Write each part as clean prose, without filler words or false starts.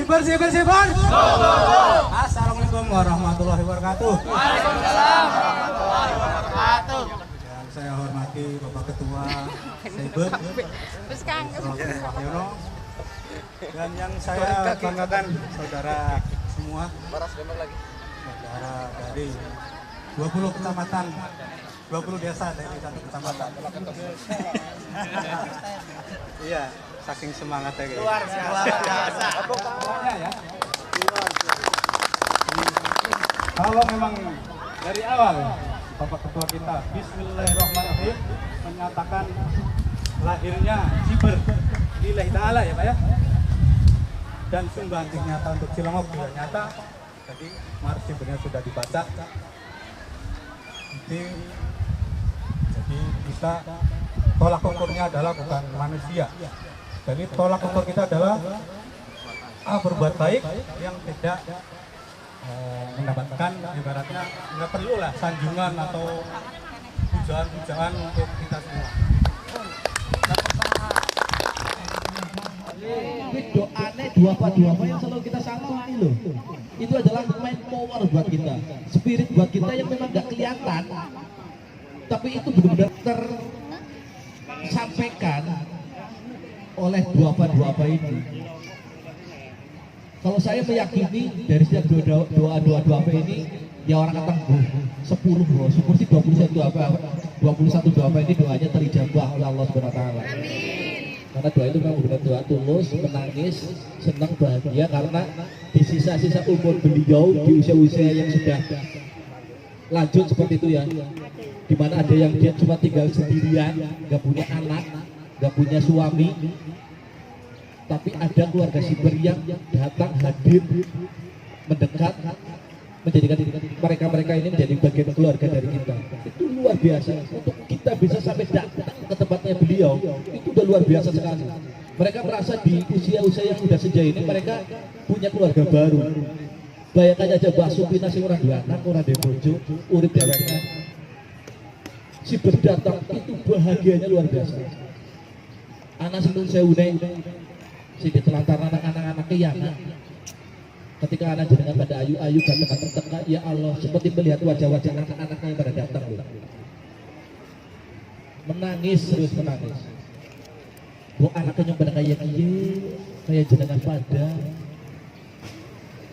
Sibar. Assalamualaikum warahmatullahi wabarakatuh. Waalaikumsalam warahmatullahi wabarakatuh. Yang saya hormati Bapak Ketua Sibar, Wahyono, dan yang saya banggakan saudara semua, saudara dari 20 kecamatan, 20 desa dari satu kecamatan. Iya, saking semangatnya gitu. Luar biasa. Ya. Kalau memang dari awal Bapak Ketua kita Bismillahirrahmanirrahim menyatakan lahirnya Siber lillahi ta'ala ya Pak ya, dan sumbangan nyata untuk Cilongok juga nyata. Jadi Mars Sibernya sudah dibaca. Jadi kita tolak ukurnya adalah bukan manusia. Jadi tolak ukur kita adalah berbuat baik yang tidak mendapatkan, ibaratnya nggak perlu lah sanjungan atau pujaan-pujaan untuk kita semua. Doanya dua apa yang selalu kita sangka loh. Itu adalah main power buat kita, spirit buat kita yang memang nggak kelihatan, tapi itu benar-benar tersampaikan oleh dua apa ini. Kalau saya meyakini dari setiap doa apa ini, ya orang kata 10 syukur sih 21 doa apa ini doanya terijabah oleh Allah Subhanahu wa taala. Karena doa itu memang benar doa tulus, menangis, senang, bahagia karena di sisa-sisa umur beliau di usia-usia yang sudah lanjut seperti itu ya, dimana ada yang dia cuma tinggal sendirian, nggak punya anak, nggak punya suami, tapi ada keluarga Siber yang datang hadir mendekat, menjadikan mereka ini menjadi bagian keluarga dari kita. Itu luar biasa. Untuk kita bisa sampai datang ke tempatnya beliau, itu udah luar biasa sekali. Mereka merasa di usia-usia yang sudah sejauh ini mereka punya keluarga baru. Bayangkan aja Mbak Supina sing ora duwe anak, ora duwe bojo, urip dheweke. Siber datang itu bahagianya luar biasa. Anak sing sewune sing ditelantaran anak-anak kiyangan. Ketika anak jenengan pada ayu-ayu ganteng tengah, ya Allah, seperti melihat wajah-wajah anak-anaknya yang pada datang loh. Menangis, terus menangis. Bu anaknya yang pada kayak jenengan pada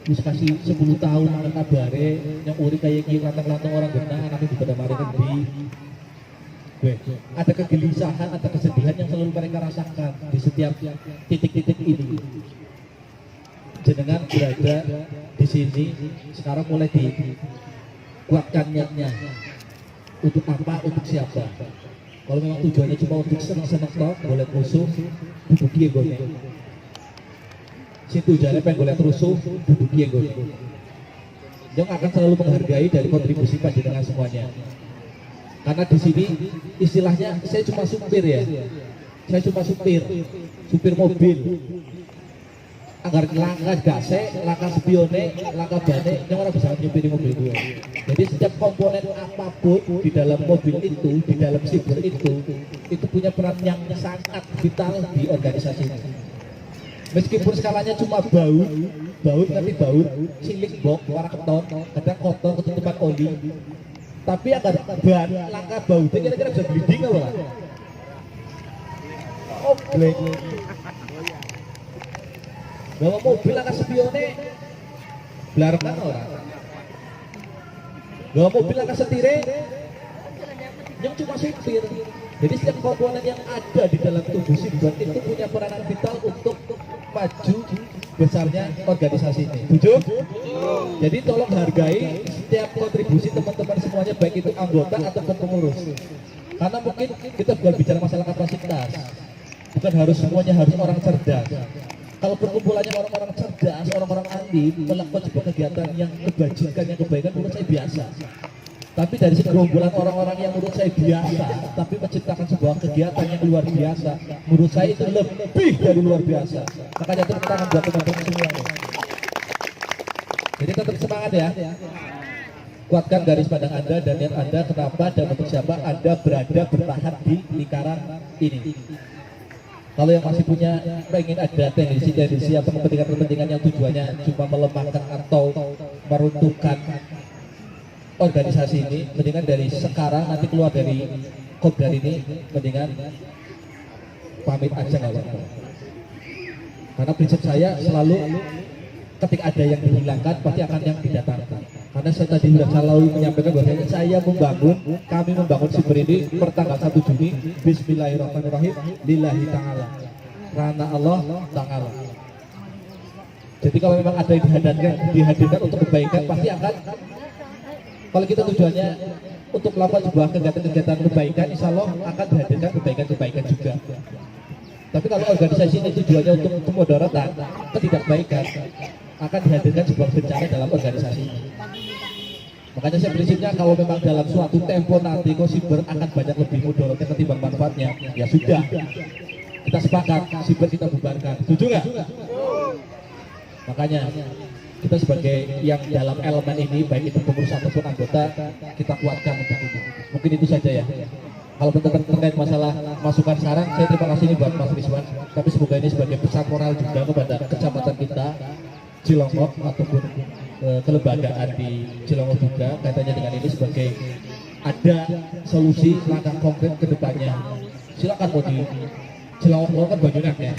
terus kasih 10 tahun anak kabare yang uri kayak gini lantang-lantang orang genah anaknya pada mari kendi. Ada kegelisahan, ada kesedihan yang selalu mereka rasakan di setiap titik-titik ini. Jenengan berada di sini sekarang mulai dikuatkan niatnya. Untuk apa? Untuk siapa? Kalau memang tujuannya cuma untuk senang-senang toh, boleh musuh, duduk dia gue. Si tujuannya pengen boleh rusuh, duduk dia gue. Yang akan selalu menghargai dari kontribusi panjenengan semuanya. Karena di sini istilahnya saya cuma supir ya, saya cuma supir mobil. Agar langkah gase, langkah spione, langkah bane, yang orang bisa nyupiri mobil gue. Jadi setiap komponen apapun di dalam mobil itu, di dalam Siber itu punya peran yang sangat vital di organisasi ini. Meskipun skalanya cuma baut tapi baut, silik bok, warna keton, kadang kotor, ketutupan oli. Tapi agar ban, langkah bautnya kira-kira bisa bleeding apa lah? Oh, black. Bawa mobil akan spione belarkan orang. Bawa mobil akan setire yang cuma supir. Jadi setiap komponen yang ada di dalam tubuh Siber itu punya peranan vital untuk maju besarnya organisasi ini. Tujuh? Jadi tolong hargai setiap kontribusi teman-teman semuanya, baik itu anggota ataupun pengurus. Karena mungkin kita bukan bicara masalah kapasitas, bukan harus semuanya harus orang cerdas. Kalau perkumpulannya orang-orang cerdas, orang-orang ahli melakukan sebuah kegiatan yang kebajikan, yang kebaikan, menurut saya biasa. Tapi dari segerombolan orang-orang yang menurut saya biasa, tapi menciptakan sebuah kegiatan yang luar biasa, menurut saya itu lebih dari luar biasa. Makanya tepuk tangan buat teman-teman semua. Jadi tetap semangat ya. Kuatkan garis pandang Anda dan niat Anda, kenapa dan untuk siapa Anda berada bertahan di lingkaran ini. Kalau yang masih punya pengen ada tendensi atau kepentingan-kepentingan yang tujuannya cuma melemahkan atau meruntuhkan organisasi ini, mendingan dari sekarang nanti keluar dari kopdar ini, mendingan pamit aja nggak apa-apa. Karena prinsip saya selalu ketika ada yang dihilangkan pasti akan yang didatangkan. Karena saya tadi sudah selalu menyampaikan bahwa kami membangun Siber ini pertanggal 1 Juni Bismillahirrahmanirrahim lillahi ta'ala, karena Allah ta'ala. Jadi kalau memang ada yang dihadirkan untuk kebaikan, pasti akan, kalau kita tujuannya untuk melakukan sebuah kegiatan-kegiatan kebaikan, insya Allah akan dihadirkan kebaikan-kebaikan juga. Tapi kalau organisasi ini tujuannya untuk kemudaratan, ketidakbaikan, akan dihadirkan sebuah bencana dalam organisasi ini. Makanya saya prinsipnya kalau memang dalam suatu tempo nanti Siber akan banyak lebih mudaratnya ketimbang manfaatnya, ya sudah, kita sepakat Siber kita bubarkan. Setuju nggak? Makanya kita sebagai yang dalam elemen ini, baik itu pengurus ataupun anggota, kita kuatkan untuk itu. Mungkin itu saja ya. Kalau terkait masalah masukan saran, saya terima kasih ini buat Mas Rizwan. Tapi semoga ini sebagai pesan moral juga kepada kecamatan kita Cilongok ataupun kelembagaan di Cilongok juga, kaitannya dengan ini sebagai ada solusi langkah konkret ke depannya. Silakan mau di Cilongok kan banyak ya.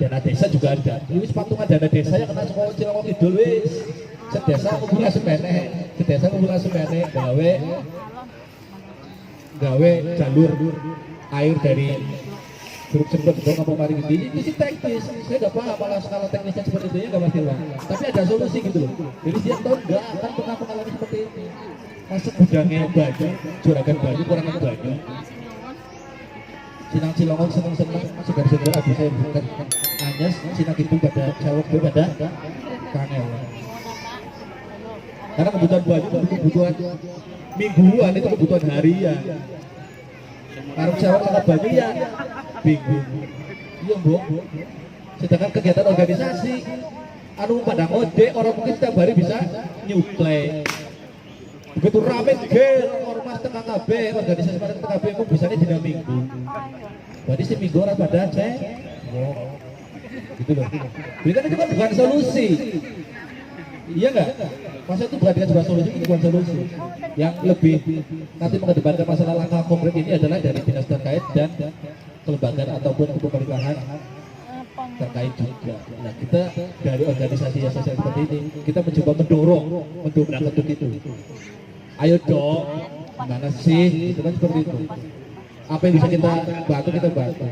Dana desa juga ada. Ini patungan dana desa yang kena sekolah Cilongok Kidul wis. Sedesa kumpulnya semene, sedesa kumpulnya semene, gawe jalur air dari Curug Semprot ke Kampung Maring ini sih teknis. Saya nggak paham malah skala teknisnya seperti itu ya, nggak pasti bang. Tapi ada solusi gitu loh. Jadi setiap tahun nggak akan pernah mengalami seperti ini. Masuk gudangnya baju, juragan baju, kurangan baju. Sinang Cilongok seneng-seneng, segar-segar aduh saya bukan anyes, sinang itu pada cawok pada kangel. Karena kebutuhan baju itu kebutuhan mingguan, itu kebutuhan harian. Karena cawok sama baju ya bingung. Iya mbok. Sedangkan kegiatan organisasi, anu pada ngode, orang mungkin setiap hari bisa nyuplai. Begitu rame ormas tengah KB, organisasi pada tengah KB itu bisanya dina minggu. Berarti si minggu orang pada cek, gitu loh. Jadi kan itu kan bukan solusi, iya nggak? Masa itu bukan sebuah solusi, itu bukan solusi. Yang lebih nanti mengedepankan masalah langkah konkret ini adalah dari dinas terkait dan kelembagaan ataupun pemerintahan terkait juga. Nah kita dari organisasi yang sosial seperti ini, kita mencoba mendorong untuk itu. Ayo dong, gimana sih? Itu kan seperti itu. Apa yang bisa kita bantu, kita bantu.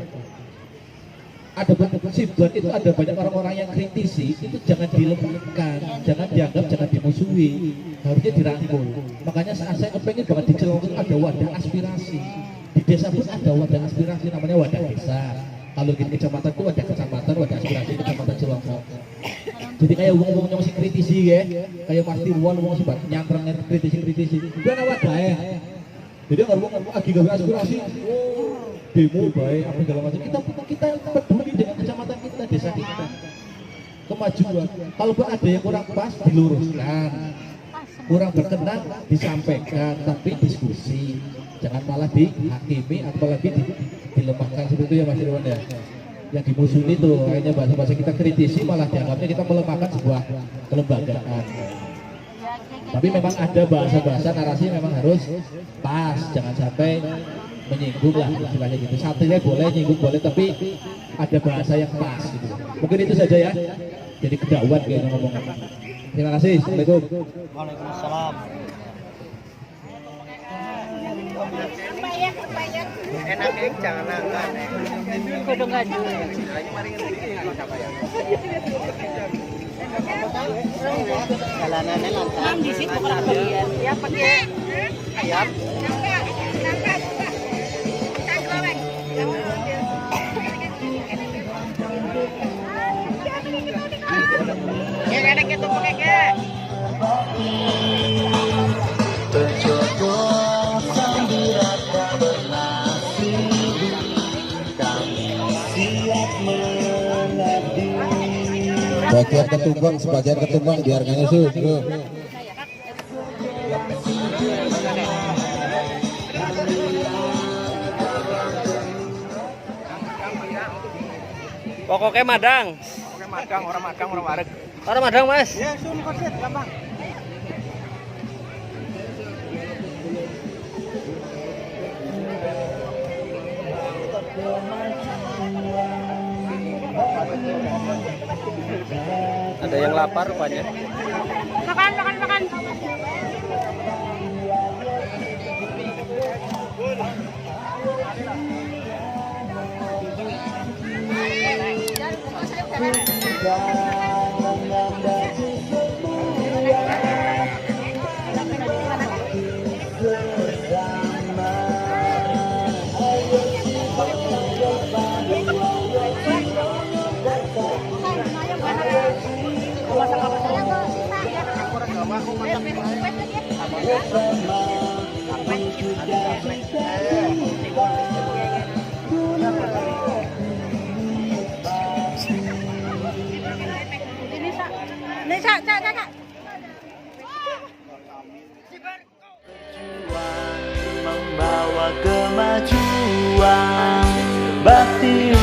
Ada Siber itu ada banyak orang-orang yang kritisi, itu jangan dilemahkan, jangan dianggap, jangan dimusuhi, harusnya dirangkul. Makanya saya kepengen banget di Cilongok ada wadah aspirasi. Di desa pun ada wadah aspirasi, namanya wadah desa. Kalau di kecamatan itu wadah kecamatan, wadah aspirasi kecamatan Cilongok. Jadi kayak wong-wong yang masih kritisi ya, kayak pasti wong sih nyampreng kritisi. Itu ana wadahe. Jadi kalau wong lagi gawe aspirasi, demo baik apa segala macam, kita peduli dengan kecamatan kita, desa kita, kemajuan. Kalau ada yang kurang pas diluruskan, kurang berkenan disampaikan, tapi diskusi, jangan malah dihakimi apalagi dilemahkan seperti itu ya Mas Irwan ya. Yang dimusuhi itu kayaknya bahasa-bahasa kita kritisi malah dianggapnya kita melemahkan sebuah kelembagaan. Tapi memang ada bahasa-bahasa narasi memang harus pas, jangan sampai menyinggung lah istilahnya gitu. Satirnya boleh, nyinggung boleh, tapi ada bahasa yang pas gitu. Mungkin itu saja ya. Jadi kedauan kayaknya ngomongnya. Terima kasih. Assalamualaikum. Waalaikumsalam. Enak ya, jangan angkat. Kudu ngadu. Jalanannya lancar. Di situ kalau kalian ya pakai Ayam. ya ada gitu pakai ke. Bagian ketumbang, sebagian ketumbang diharganya tuh. Pokoknya madang. Oke, magang, orang wareg. Orang madang, Mas. Ya, sun konset gampang. Ada yang lapar rupanya. Makan, makan, makan. Ini Cak. Membawa kemajuan bakti